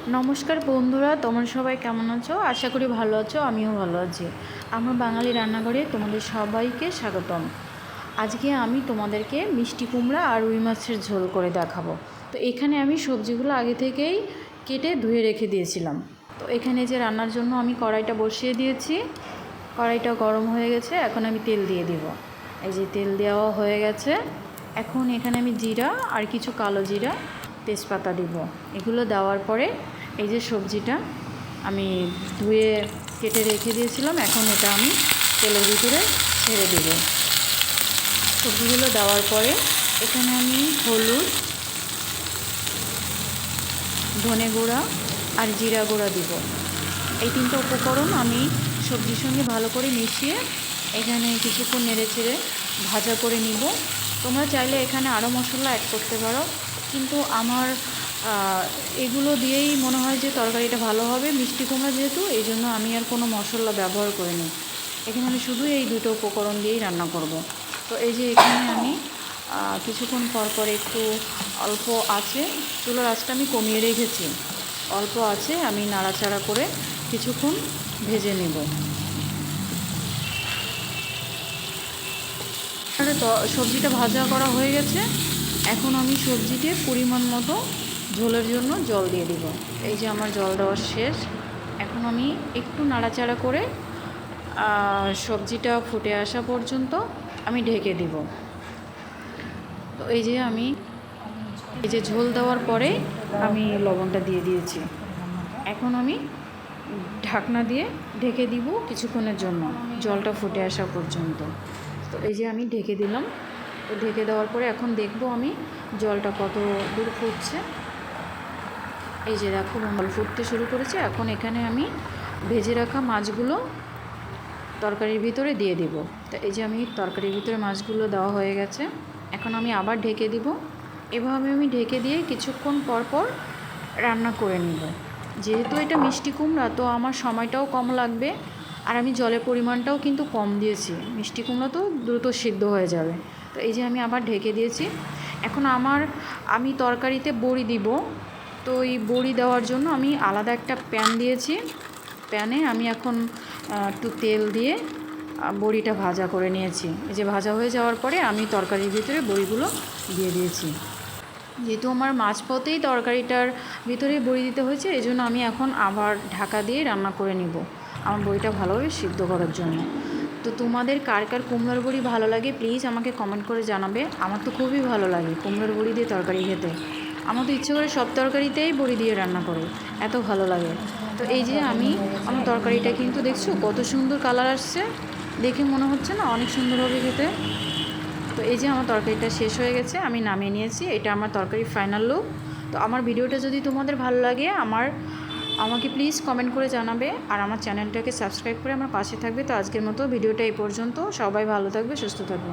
নমস্কার বন্ধুরা, তোমরা সবাই কেমন আছো? আশা করি ভালো আছো। আমিও ভালো আছি। আমার বাঙালি রান্নাঘরে তোমাদের সবাইকে স্বাগতম। আজকে আমি তোমাদেরকে মিষ্টি কুমড়া আর রুই মাছের ঝোল করে দেখাবো। তো এখানে আমি সবজিগুলো আগে থেকেই কেটে ধুয়ে রেখে দিয়েছিলাম। তো এখানে যে রান্নার জন্য আমি কড়াইটা বসিয়ে দিয়েছি। কড়াইটা গরম হয়ে গেছে, এখন আমি তেল দিয়ে দিব। এই যে তেল দেওয়া হয়ে গেছে। এখন এখানে আমি জিরা আর কিছু কালো জিরা, তেজপাতা দিব। এগুলো দেওয়ার পরে এই যে সবজিটা আমি ধুয়ে কেটে রেখে দিয়েছিলাম, এখন এটা আমি তেলের ভিতরে ছেড়ে দেব। সবজিগুলো দেওয়ার পরে এখানে আমি হলুদ, ধনে গুঁড়া আর জিরা গুঁড়া দিব। এই তিনটা উপকরণ আমি সবজির সঙ্গে ভালো করে মিশিয়ে এখানে কিছুক্ষণ নেড়ে চেড়ে ভাজা করে নিব। তোমরা চাইলে এখানে আরও মশলা অ্যাড করতে পারো, কিন্তু আমার এগুলো দিয়েই মনে হয় যে তরকারিটা ভালো হবে। মিষ্টি কুমড়া যেহেতু, এই জন্য আমি আর কোনো মশলা ব্যবহার করিনি। এখানে আমি শুধু এই দুটো উপকরণ দিয়েই রান্না করব। তো এই যে এখানে আমি কিছুক্ষণ পর পর একটু অল্প আছে, চুলার আঁচটা আমি কমিয়ে রেখেছি। অল্প আছে আমি নাড়াচাড়া করে কিছুক্ষণ ভেজে নেব। সবজিটা ভাজা করা হয়ে গেছে। এখন আমি সবজিতে পরিমাণ মতো ঝোলের জন্য জল দিয়ে দিব। এই যে আমার জল দেওয়া শেষ। এখন আমি একটু নাড়াচাড়া করে সবজিটা ফুটে আসা পর্যন্ত আমি ঢেকে দিব। তো এই যে ঝোল দেওয়ার পরে আমি লবণটা দিয়ে দিয়েছি। এখন আমি ঢাকনা দিয়ে ঢেকে দিব কিছুক্ষণের জন্য, জলটা ফুটে আসা পর্যন্ত। তো এই যে আমি ঢেকে দিলাম। তো ঢেকে দেওয়ার পরে এখন দেখব আমি জলটা কত দূর ফুটছে। এই যে দেখো, জল ফুটতে শুরু করেছে। এখন এখানে আমি ভেজে রাখা মাছগুলো তরকারির ভিতরে দিয়ে দিব। তো এই যে আমি তরকারির ভিতরে মাছগুলো দেওয়া হয়ে গেছে। এখন আমি আবার ঢেকে দিব। এভাবে আমি ঢেকে দিয়ে কিছুক্ষণ পর পর রান্না করে নিব। যেহেতু এটা মিষ্টি কুমড়া, তো আমার সময়টাও কম লাগবে, আর আমি জলের পরিমাণটাও কিন্তু কম দিয়েছি। মিষ্টি কুমড়া তো দ্রুত সিদ্ধ হয়ে যাবে। তো এই যে আমি আবার ঢেকে দিয়েছি। এখন আমি তরকারিতে বড়ি দিব। তো এই বড়ি দেওয়ার জন্য আমি আলাদা একটা প্যান দিয়েছি। প্যানে আমি এখন একটু তেল দিয়ে বড়িটা ভাজা করে নিয়েছি। এই যে ভাজা হয়ে যাওয়ার পরে আমি তরকারির ভিতরে বড়িগুলো দিয়ে দিয়েছি। যেহেতু আমার মাঝপথেই তরকারিটার ভিতরে বড়ি দিতে হয়েছে, এই জন্য আমি এখন আবার ঢাকা দিয়ে রান্না করে নিব আমার বড়িটা ভালোভাবে সিদ্ধ করার জন্য। তো তোমাদের কার কার কুমড়োর বড়ি ভালো লাগে প্লিজ আমাকে কমেন্ট করে জানাবে। আমার তো খুবই ভালো লাগে কুমড়োর বড়ি দিয়ে তরকারি খেতে। আমার তো ইচ্ছে করে সব তরকারিতেই বড়ি দিয়ে রান্না করে, এত ভালো লাগে। তো এই যে আমার তরকারিটা কিন্তু দেখছো কত সুন্দর কালার আসছে, দেখে মনে হচ্ছে না অনেক সুন্দর হবে খেতে। তো এই যে আমার তরকারিটা শেষ হয়ে গেছে, আমি নামিয়ে নিয়েছি। এটা আমার তরকারির ফাইনাল লুক। তো আমার ভিডিওটা যদি তোমাদের ভালো লাগে আমাকে প্লিজ কমেন্ট করে জানাবে, আর আমার চ্যানেলটাকে সাবস্ক্রাইব করে আমার পাশে থাকবে। তো আজকের মতো ভিডিওটা এই পর্যন্ত। সবাই ভালো থাকবে, সুস্থ থাকবে।